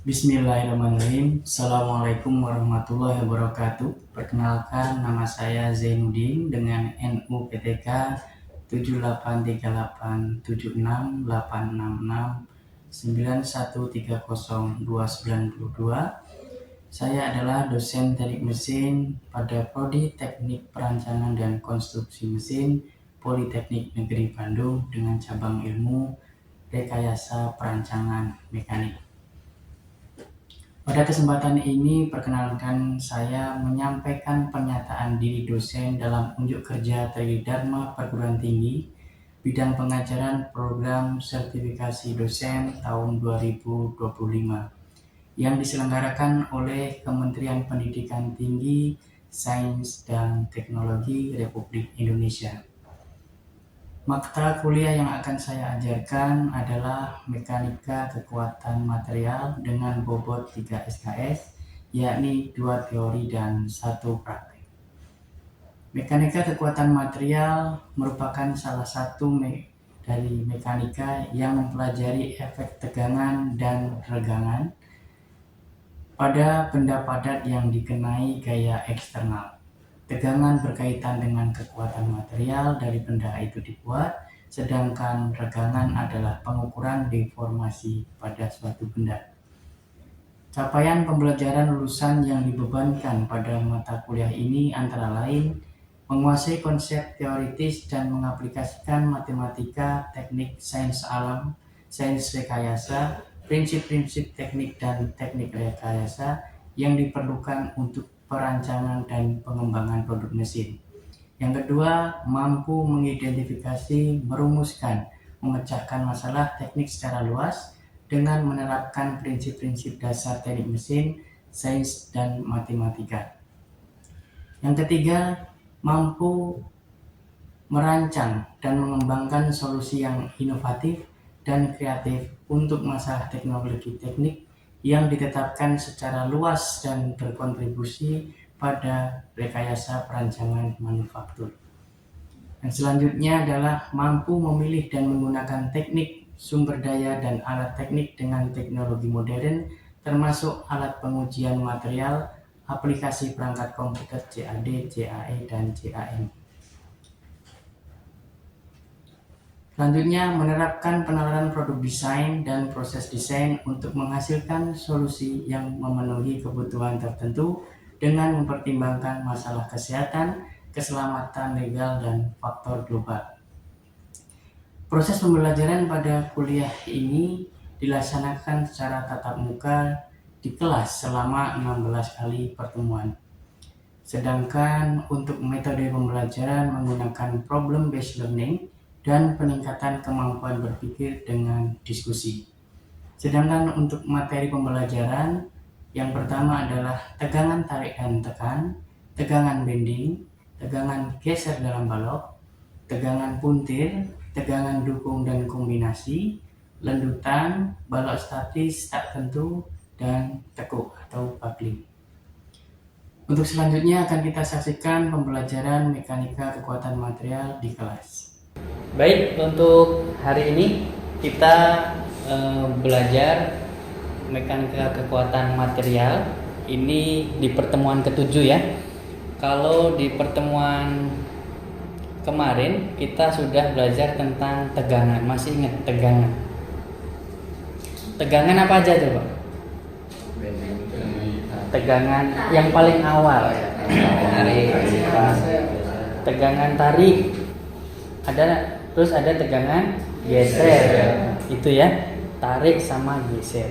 Bismillahirrahmanirrahim. Assalamualaikum warahmatullahi wabarakatuh. Perkenalkan, nama saya Zainuddin dengan NUPTK 78387686913029. Saya adalah dosen teknik mesin pada Prodi Teknik Perancangan dan Konstruksi Mesin Politeknik Negeri Bandung dengan cabang ilmu Rekayasa Perancangan Mekanik. Pada kesempatan ini, perkenalkan saya menyampaikan pernyataan diri dosen dalam unjuk kerja Tridharma Perguruan Tinggi bidang pengajaran program sertifikasi dosen tahun 2025 yang diselenggarakan oleh Kementerian Pendidikan Tinggi, Sains dan Teknologi Republik Indonesia. Mata kuliah yang akan saya ajarkan adalah Mekanika Kekuatan Material dengan bobot 3 SKS, yakni 2 teori dan 1 praktik. Mekanika Kekuatan Material merupakan salah satu dari mekanika yang mempelajari efek tegangan dan regangan pada benda padat yang dikenai gaya eksternal. Tegangan berkaitan dengan kekuatan material dari benda itu dibuat, sedangkan regangan adalah pengukuran deformasi pada suatu benda. Capaian pembelajaran lulusan yang dibebankan pada mata kuliah ini antara lain menguasai konsep teoritis dan mengaplikasikan matematika, teknik sains alam, sains rekayasa, prinsip-prinsip teknik dan teknik rekayasa yang diperlukan untuk perancangan dan pengembangan produk mesin. Yang kedua, mampu mengidentifikasi, merumuskan, memecahkan masalah teknik secara luas dengan menerapkan prinsip-prinsip dasar teknik mesin, sains, dan matematika. Yang ketiga, mampu merancang dan mengembangkan solusi yang inovatif dan kreatif untuk masalah teknologi teknik yang ditetapkan secara luas dan berkontribusi pada rekayasa perancangan manufaktur. Dan selanjutnya adalah mampu memilih dan menggunakan teknik, sumber daya, dan alat teknik dengan teknologi modern, termasuk alat pengujian material, aplikasi perangkat komputer CAD, CAE, dan CAM. Selanjutnya, menerapkan penalaran produk desain dan proses desain untuk menghasilkan solusi yang memenuhi kebutuhan tertentu dengan mempertimbangkan masalah kesehatan, keselamatan legal, dan faktor global. Proses pembelajaran pada kuliah ini dilaksanakan secara tatap muka di kelas selama 16 kali pertemuan. Sedangkan untuk metode pembelajaran menggunakan problem-based learning dan peningkatan kemampuan berpikir dengan diskusi. Sedangkan untuk materi pembelajaran, yang pertama adalah tegangan tarik dan tekan, tegangan bending, tegangan geser dalam balok, tegangan puntir, tegangan dukung dan kombinasi, lendutan, balok statis tak tentu, dan tekuk atau buckling. Untuk selanjutnya akan kita saksikan pembelajaran mekanika kekuatan material di kelas. Baik, untuk hari ini kita belajar mekanika kekuatan material. Ini di pertemuan ke-7 ya. Kalau di pertemuan kemarin kita sudah belajar tentang tegangan. Masih ingat tegangan? Tegangan apa aja coba? Tegangan yang paling awal. Tegangan tarik. Terus ada tegangan geser, itu ya, tarik sama geser.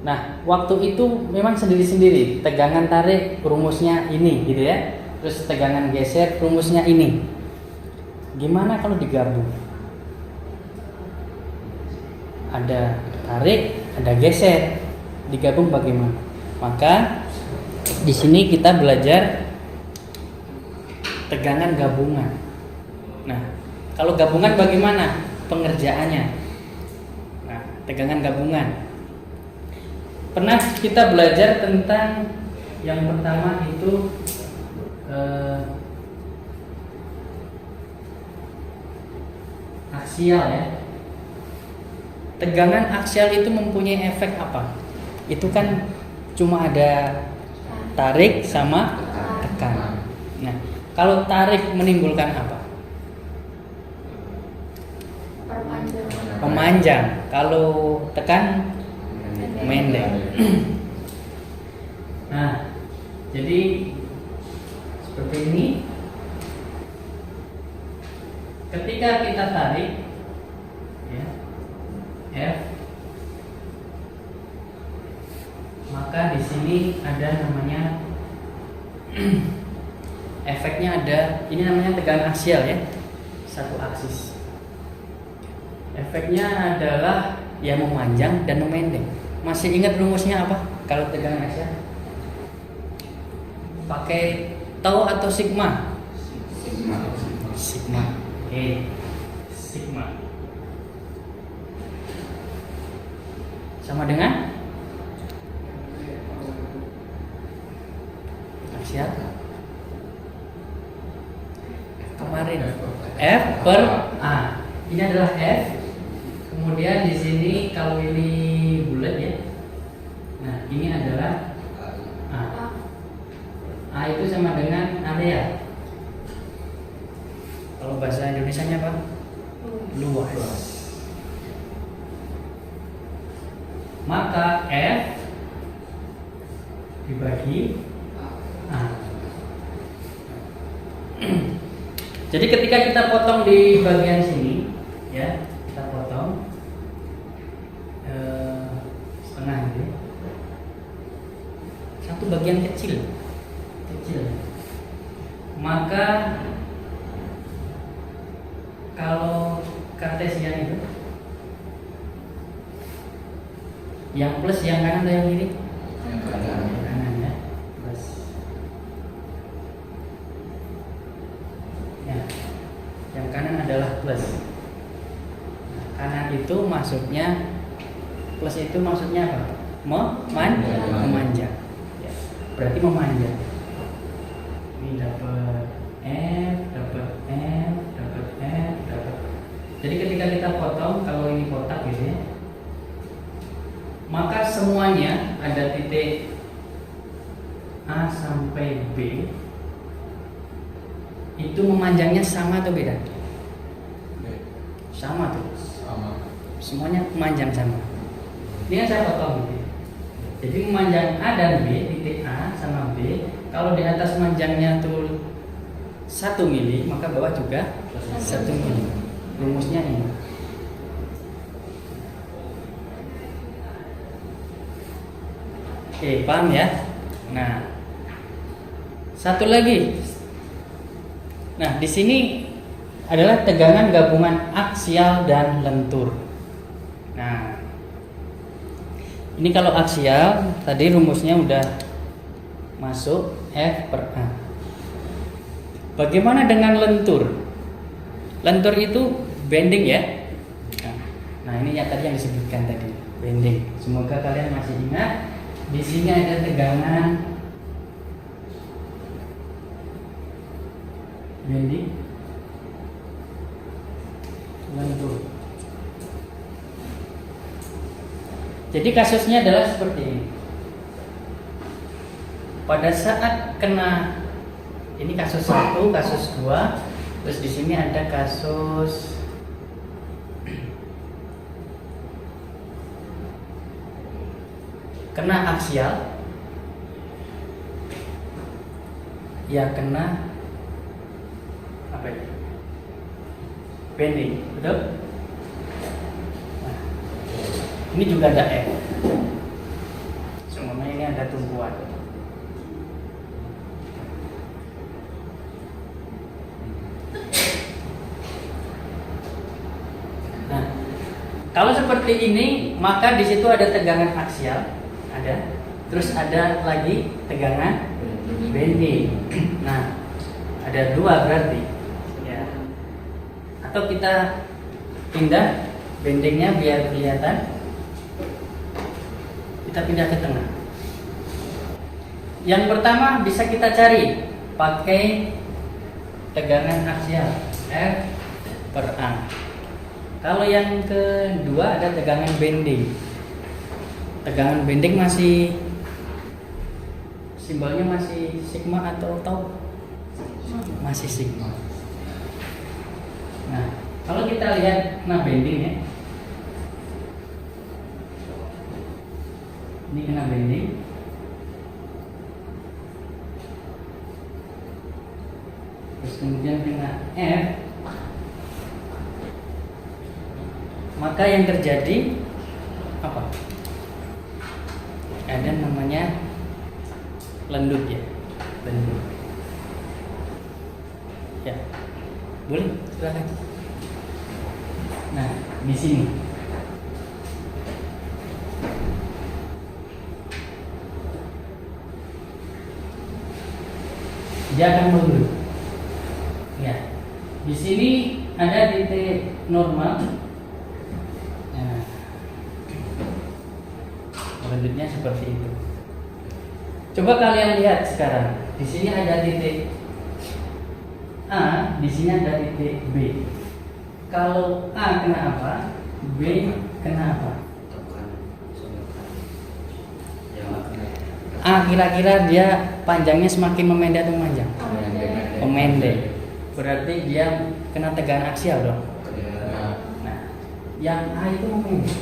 Nah, waktu itu memang sendiri-sendiri. Tegangan tarik rumusnya ini, gitu ya. Terus tegangan geser rumusnya ini. Gimana kalau digabung? Ada tarik, ada geser. Digabung bagaimana? Maka di sini kita belajar tegangan gabungan. Nah, kalau gabungan bagaimana pengerjaannya? Nah, tegangan gabungan. Pernah kita belajar tentang yang pertama itu aksial ya. tegangan aksial itu mempunyai efek apa? Itu kan cuma ada tarik sama tekan. Nah, kalau tarik menimbulkan apa? Memanjang. Kalau tekan mendek. Nah, jadi seperti ini. Ketika kita tarik, ya, F, maka di sini ada namanya efeknya ada. Ini namanya tegangan aksial ya, satu aksis. Efeknya adalah ya memanjang dan memendek. Masih ingat rumusnya apa? Kalau tegangan aksial? Pakai tau atau sigma? Sigma. Oke. Sigma. Sama dengan aksial. Kemarin F per A. Ini adalah F. Kemudian di sini kalau ini bulat ya. Nah, ini adalah A. A itu sama dengan area. Kalau bahasa Indonesianya apa? Luas. Maka F dibagi A. Jadi ketika kita potong di bagian sini, ya, kita potong setengah ini, satu bagian kecil, maka kalau kartesian itu yang plus yang kanan atau yang kiri? Yang kanan ya, plus. Ya, yang kanan adalah plus. Nah, kanan itu maksudnya, plus itu maksudnya apa? Memanjang. Ya, berarti memanjang. Ini dapat F, dapat F, dapat F, dapat. Jadi ketika kita potong, kalau ini kotak gitu ya, maka semuanya ada titik A sampai B itu memanjangnya sama atau beda? Sama tuh. Sama. Semuanya memanjang sama. Ini kan saya potong gitu. Jadi memanjang A dan B, titik A sama B. Kalau di atas manjangnya tuh 1 mili, maka bawah juga 1 mili. Rumusnya ini. Oke, paham ya? Nah, satu lagi. Nah, di sini adalah tegangan gabungan aksial dan lentur. Nah, ini kalau aksial, tadi rumusnya udah masuk F per A. Bagaimana dengan lentur? Lentur itu bending ya. Nah, ini yang tadi yang disebutkan tadi, bending. Semoga kalian masih ingat. Di sini ada tegangan bending, lentur. Jadi kasusnya adalah seperti ini. Pada saat kena, ini kasus 1, kasus 2, terus di sini ada kasus kena aksial, ya kena apa ini? Bending, betul? Nah, ini juga ada F. Semuanya ini ada tumpuan. Nah, kalau seperti ini, maka di situ ada tegangan aksial. Ada, terus ada lagi tegangan bending. Nah, ada 2 berarti ya. Atau kita pindah bendingnya biar kelihatan, kita pindah ke tengah. Yang pertama bisa kita cari pakai tegangan aksial F per A. Kalau yang kedua ada tegangan bending. Tegangan bending masih simbolnya masih sigma atau tau? Masih sigma. Nah, kalau kita lihat bending ya. Ini kena bending. Terus kemudian kena F. Maka yang terjadi apa? Ada namanya lendut ya, lendut. Ya, boleh silakan. Nah, di sini dia akan melendut. Ya, di sini ada titik normal. Nah, lendutnya seperti itu. Coba kalian lihat sekarang. Di sini ada titik A, di sini ada titik B. Kalau A kena apa? B kena apa? A kira-kira dia panjangnya semakin memendek atau memanjang? Memendek. Berarti dia kena tegangan aksial dong. Nah, yang A itu memendek.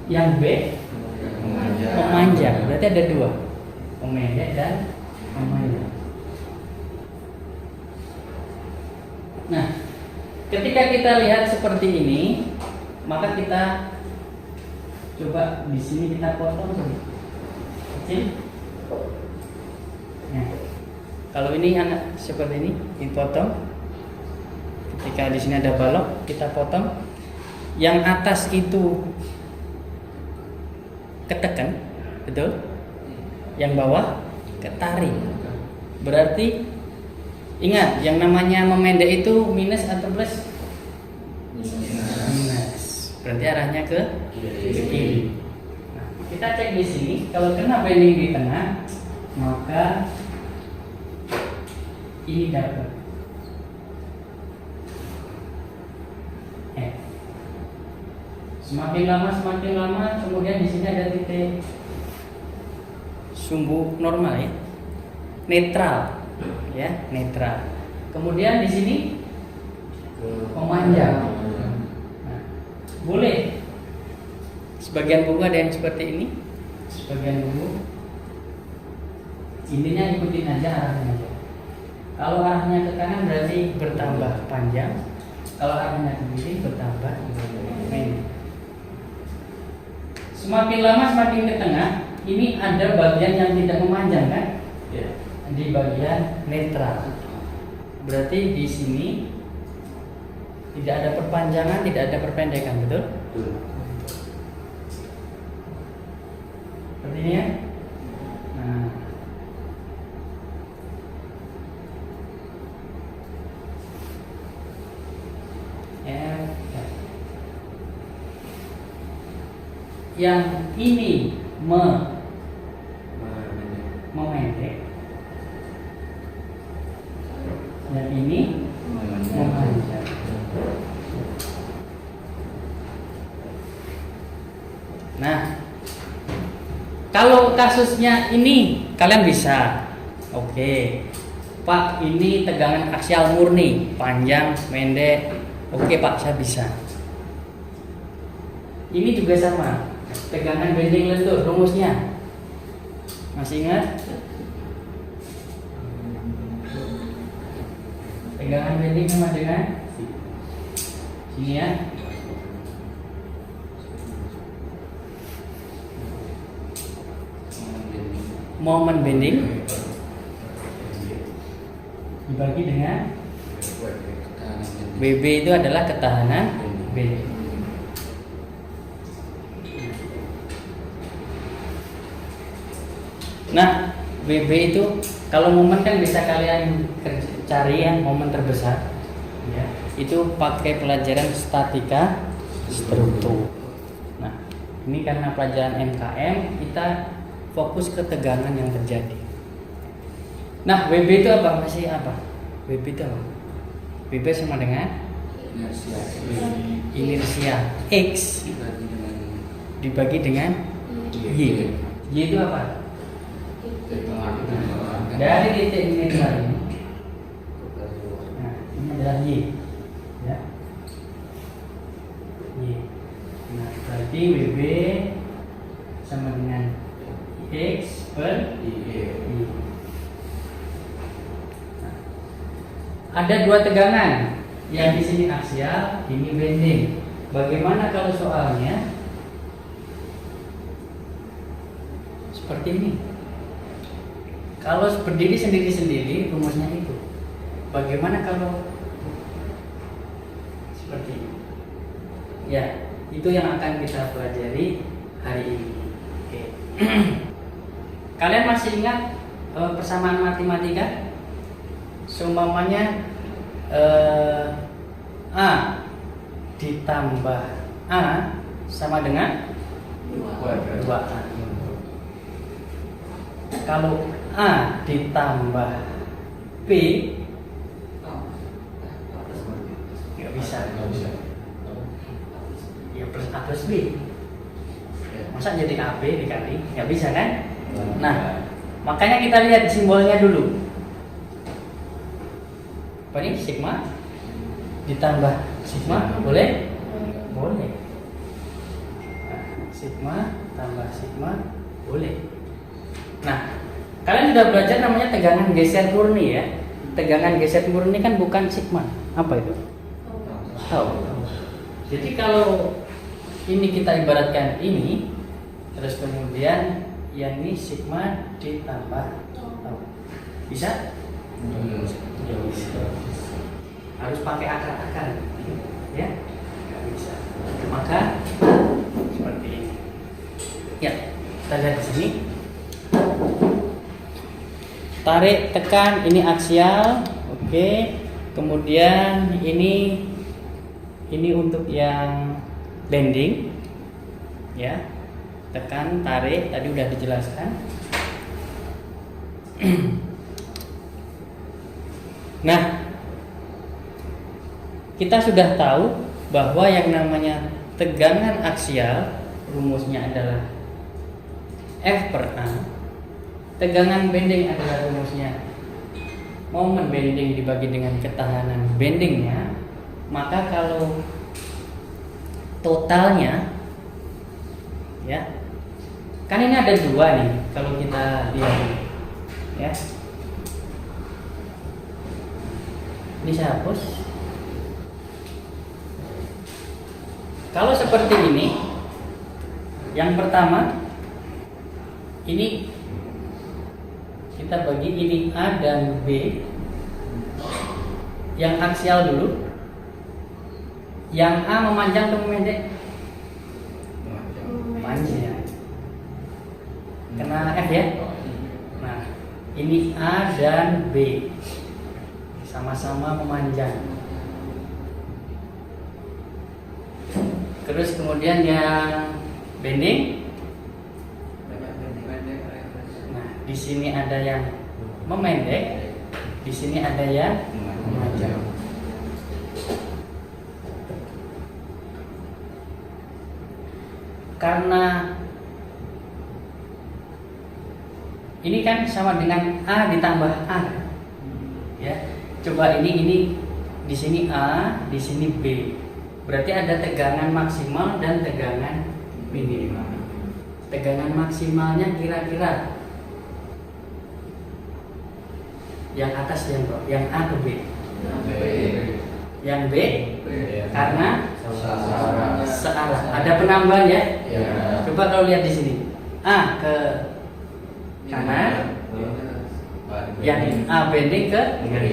Yang B memanjang. Berarti ada dua, memendek dan memanjang. Nah, ketika kita lihat seperti ini, maka kita coba di sini kita potong kecil. Nah, kalau ini anak seperti ini dipotong. Ketika di sini ada balok, kita potong. Yang atas itu ketekan, betul? Yang bawah ketarik. Berarti ingat, yang namanya memendek itu minus atau plus? Minus. Berarti arahnya ke kiri. Nah, kita cek di sini, kalau kena bending di tengah, maka ini dapat semakin lama, kemudian di sini ada titik sumbu normal ya, netral ya, netral. Kemudian di sini memanjang. Nah, boleh. Sebagian buku ada yang seperti ini, sebagian buku intinya ikutin aja arahnya aja. Kalau arahnya ke kanan berarti bertambah panjang, kalau arahnya ke kiri bertambah pendek. Semakin lama semakin ke tengah, ini ada bagian yang tidak memanjang kan? Ya. Di bagian netral. Berarti di sini tidak ada perpanjangan, tidak ada perpendekan, betul? Betul. Seperti ini ya. Nah, yang ini memendek, dan ini memanjang. Nah, kalau kasusnya ini kalian bisa, oke, Pak, ini tegangan aksial murni, panjang, pendek, oke Pak, saya bisa. Ini juga sama, tegangan bending lentur, rumusnya masih ingat? Tegangan bending sama dengan sini ya. Momen bending dibagi dengan BB itu adalah ketahanan bending. Nah, BB itu kalau momen kan bisa kalian cari yang momen terbesar ya. Itu pakai pelajaran statika struktur. Nah, ini karena pelajaran MKM kita fokus ke tegangan yang terjadi. Nah, WB itu apa? Masih apa? WB itu apa? BB sama dengan inersia X dibagi dengan Y. Y itu apa? Dari titik ini keluar ini. Nah, ini adalah Y. Ya. Y. Nah, berarti BB sama dengan X per Y. Nah, ada dua tegangan, yang di sini aksial, ini bending. Bagaimana kalau soalnya seperti ini? Kalau berdiri sendiri-sendiri rumusnya itu. Bagaimana kalau seperti ini? Ya, itu yang akan kita pelajari hari ini. Oke. Kalian masih ingat persamaan matematika? Seumpamanya A ditambah A sama dengan 2A. Kalau A ditambah B nggak bisa. Ya plus A plus B. Masa jadi AB dikali? Nggak bisa kan? Nah, makanya kita lihat simbolnya dulu. Apa ini? Sigma ditambah sigma boleh? Boleh. Nah, sigma tambah sigma boleh. Nah, kalian sudah belajar namanya tegangan geser murni ya. Tegangan geser murni kan bukan sigma. Apa itu? Tahu. Jadi kalau ini kita ibaratkan ini, terus kemudian yang ini sigma ditambah tau. Bisa? Ya bisa. Harus pakai akar-akar, ya? Nggak bisa. Maka seperti ini. Ya, kita lihat di sini. Tarik, tekan, ini aksial, oke. Kemudian ini untuk yang bending, ya. Tekan, tarik, tadi udah dijelaskan. Nah, kita sudah tahu bahwa yang namanya tegangan aksial rumusnya adalah F per A. Tegangan bending adalah rumusnya momen bending dibagi dengan ketahanan bendingnya. Maka kalau totalnya, ya, kan ini ada dua nih. Kalau kita lihat, ya, ini saya hapus. Kalau seperti ini, yang pertama ini kita bagi ini A dan B. Yang aksial dulu. Yang A memanjang atau memendek? Memanjang. Kena F ya. Nah, ini A dan B sama-sama memanjang. Terus kemudian yang bending. Nah, di sini ada yang memendek, di sini ada yang memanjang. Karena ini kan sama dengan A ditambah A, ya. Coba ini di sini A, di sini B. Berarti ada tegangan maksimal dan tegangan minimal. Tegangan maksimalnya kira-kira yang atas yang A atau B? Yang B, karena searah. Ada penambahan ya? Coba kalau lihat di sini, A ke kanan, yang A bending ke kiri.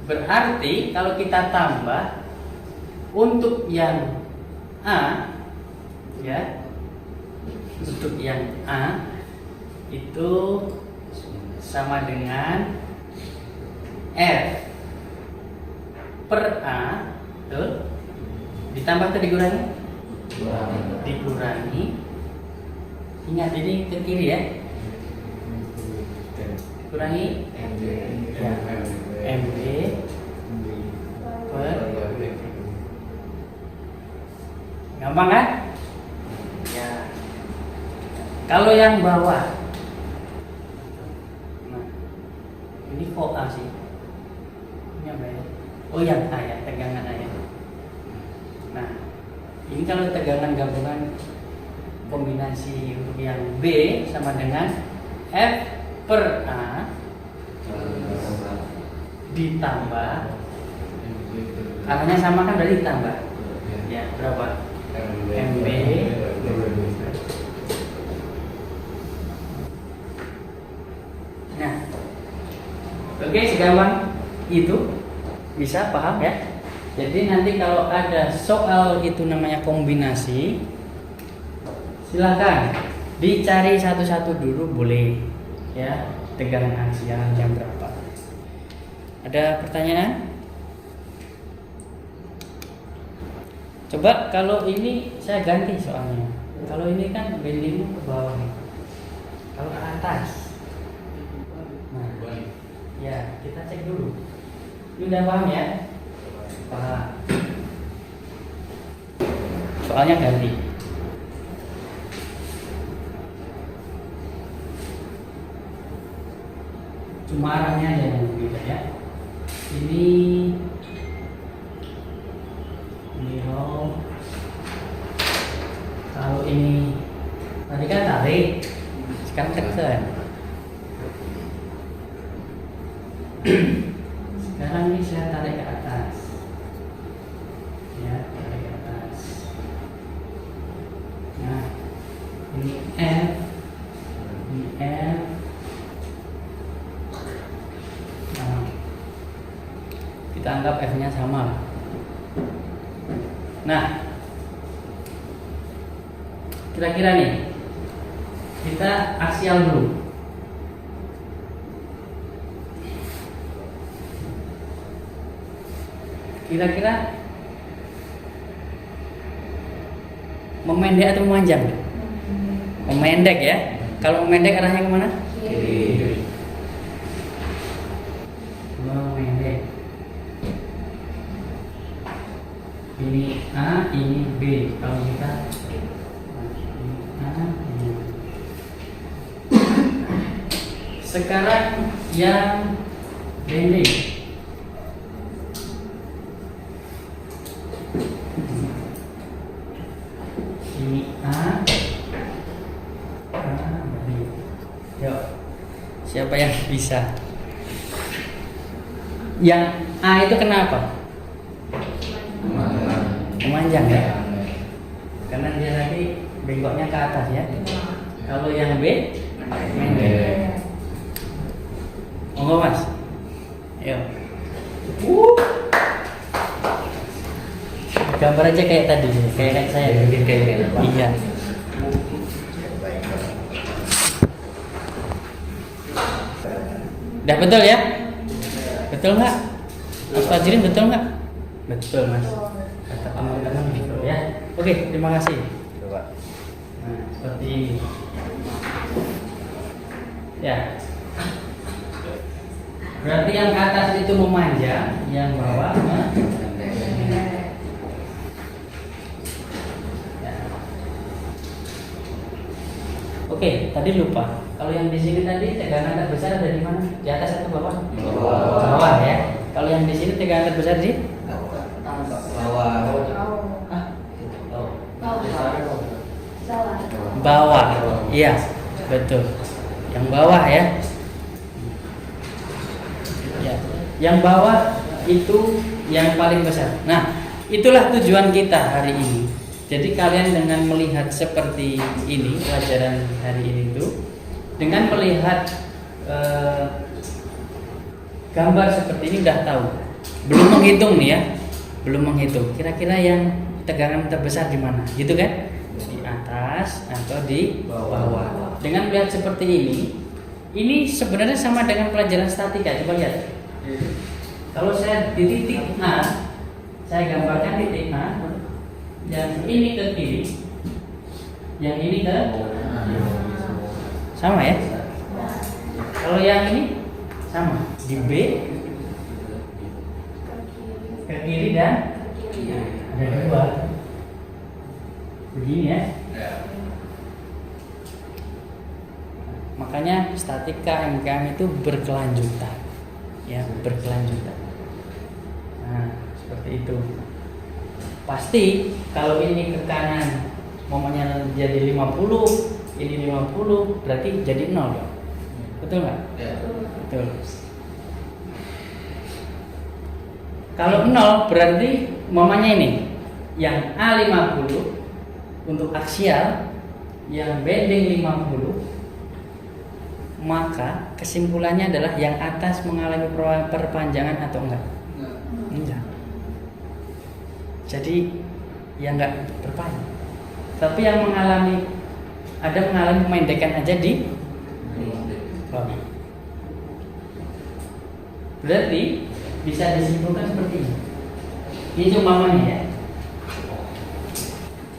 Berarti kalau kita tambah untuk yang A, ya, untuk yang A itu sama dengan F per A, betul? Ditambah atau dikurangi? Dikurangi. Ingat ini ke kiri ya. Kurangi MB Gampang kan? Ya. Kalau yang bawah, nah, ini kok A sih? Ini apa ya? Oh yang A ya, tegangan A ya. Nah, ini kalau tegangan gabungan kombinasi untuk yang B sama dengan F per A ditambah, arahnya sama kan berarti ditambah. Ya, berapa? MB. Nah, oke, segampang itu bisa paham ya. Jadi nanti kalau ada soal itu namanya kombinasi, silakan dicari satu-satu dulu boleh ya, tegangan aksial jam berapa. Ada pertanyaan? Coba kalau ini saya ganti soalnya. Kalau ini kan bendingnya ke bawah nih. Kalau ke atas. Nah, ya kita cek dulu. Ini udah paham ya? Paham. Soalnya ganti. Cuma arahnya aja yang berbeda ya. Ini low. Kalau ini tadi kan tarik, sekarang tekan. Sekarang ini saya tarik ke atas. Ya, tarik ke atas. Nah, ini F, ini F. Nah, kita anggap F-nya sama. Nah, kira-kira nih, kita aksial dulu. Kira-kira memendek atau memanjang? Memendek ya. Kalau memendek arahnya kemana? Kiri. Memendek. Ini A, ini B. Kalau kita ini A, ini B. Sekarang yang bending. Ini A, B. Yuk, siapa yang bisa? Yang A itu kenapa? Memanjang ya? Karena dia tadi bengkoknya ke atas ya. Kalau yang B, pendek. Monggo mas. Ayo. Gambar aja kayak tadi, kayak saya. Iya. Udah betul ya? Betul nggak? Mas Fajrin betul nggak? Betul mas. Kata teman-teman betul ya. Oke, terima kasih. Nah, seperti ini. Ya. Berarti yang ke atas itu memanjang, yang bawah Oke, tadi lupa. Kalau yang di sini tadi tegangan terbesar ada di mana? Di atas atau bawah? Bawah ya. Kalau yang di sini tegangan terbesar di? Bawah. Iya, betul. Yang bawah ya. Ya. Yang bawah itu yang paling besar. Nah, itulah tujuan kita hari ini. Jadi kalian dengan melihat seperti ini pelajaran hari ini itu, dengan melihat gambar seperti ini udah tahu. Belum menghitung nih ya, belum menghitung. Kira-kira yang tegangan terbesar di mana, gitu kan? Di atas atau di bawah. Dengan melihat seperti ini sebenarnya sama dengan pelajaran statika. Coba lihat. Kalau saya di titik A, saya gambarkan titik A. Yang ini ke kiri, yang ini ke sama ya. Kalau yang ini sama di B ke kiri dan ada dua. begini ya. Makanya statika MKM itu berkelanjutan, ya berkelanjutan. Nah seperti itu. Pasti kalau ini ke kanan, momennya jadi 50, ini 50, berarti jadi 0 dong. Betul nggak? Ya. Betul. Kalau 0 berarti momennya ini, yang A50 untuk aksial, yang bending 50. Maka kesimpulannya adalah yang atas mengalami perpanjangan atau enggak? Enggak. Jadi yang enggak berpanjang. Tapi yang mengalami pemendekan aja di bawah. Berarti bisa disimpulkan seperti ini. Ini umpamanya ya.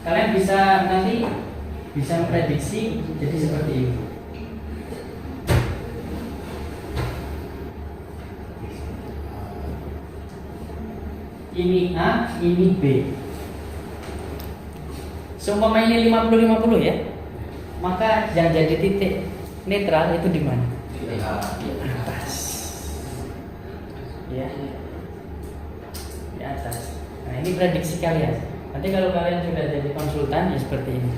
Kalian bisa nanti bisa memprediksi jadi seperti ini. Ini A, ini B. Seumpama ini 50-50 ya. Maka yang jadi titik netral itu di mana? Di atas. Ya. Di atas. Nah, ini prediksi kalian. Nanti kalau kalian sudah jadi konsultan ya seperti ini.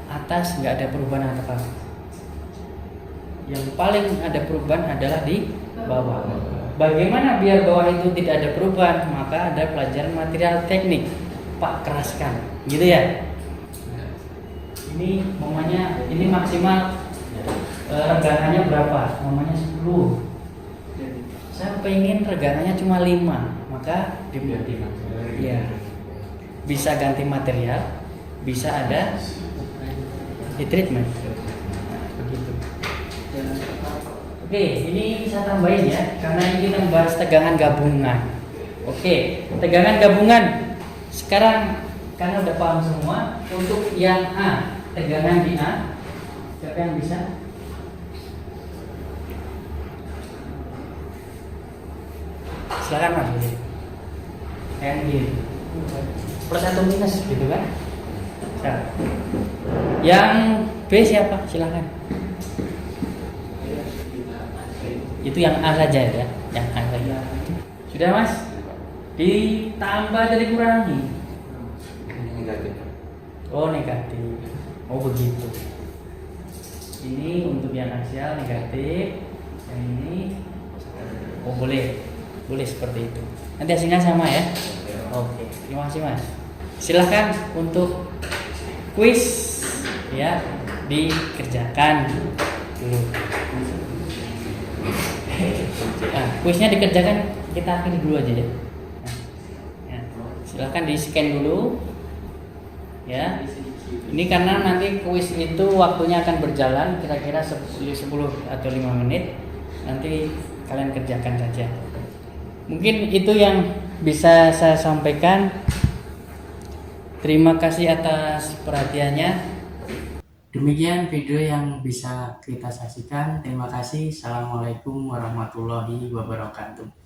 Atas nggak ada perubahan apa-apa. Yang paling ada perubahan adalah di bawah. Bagaimana biar bawah itu tidak ada perubahan? Maka ada pelajaran material teknik. Pak keraskan, gitu ya. Ini momennya, ini maksimal regangannya berapa? Momennya 10. Saya pengen regangannya cuma 5, maka ya bisa ganti material, bisa ada di treatment. Nah, begitu. Oke, ini saya tambahin ya, karena ini kita membahas tegangan gabungan. Oke, tegangan gabungan. Sekarang karena udah paham semua, untuk yang A, tegangan di A, siapa yang bisa? Silakan Mas. Kayak gini. Plus atau minus gitu kan? Yang B siapa? Silakan. Itu yang A saja ya, yang A saja. Sudah Mas? Ditambah dari kurangi. Negatif. Oh negatif. Oh begitu. Ini untuk yang aksial negatif, yang ini oh boleh seperti itu. Nanti hasilnya sama ya. Oke, terima kasih Mas. Silahkan untuk kuis ya dikerjakan dulu. Nah, kuisnya dikerjakan, kita akhiri dulu aja ya. Nah, silahkan di scan dulu ya. Ini karena nanti kuis itu waktunya akan berjalan kira-kira 10 atau 5 menit. Nanti kalian kerjakan saja. Mungkin itu yang bisa saya sampaikan. Terima kasih atas perhatiannya. Demikian video yang bisa kita saksikan. Terima kasih. Assalamualaikum warahmatullahi wabarakatuh.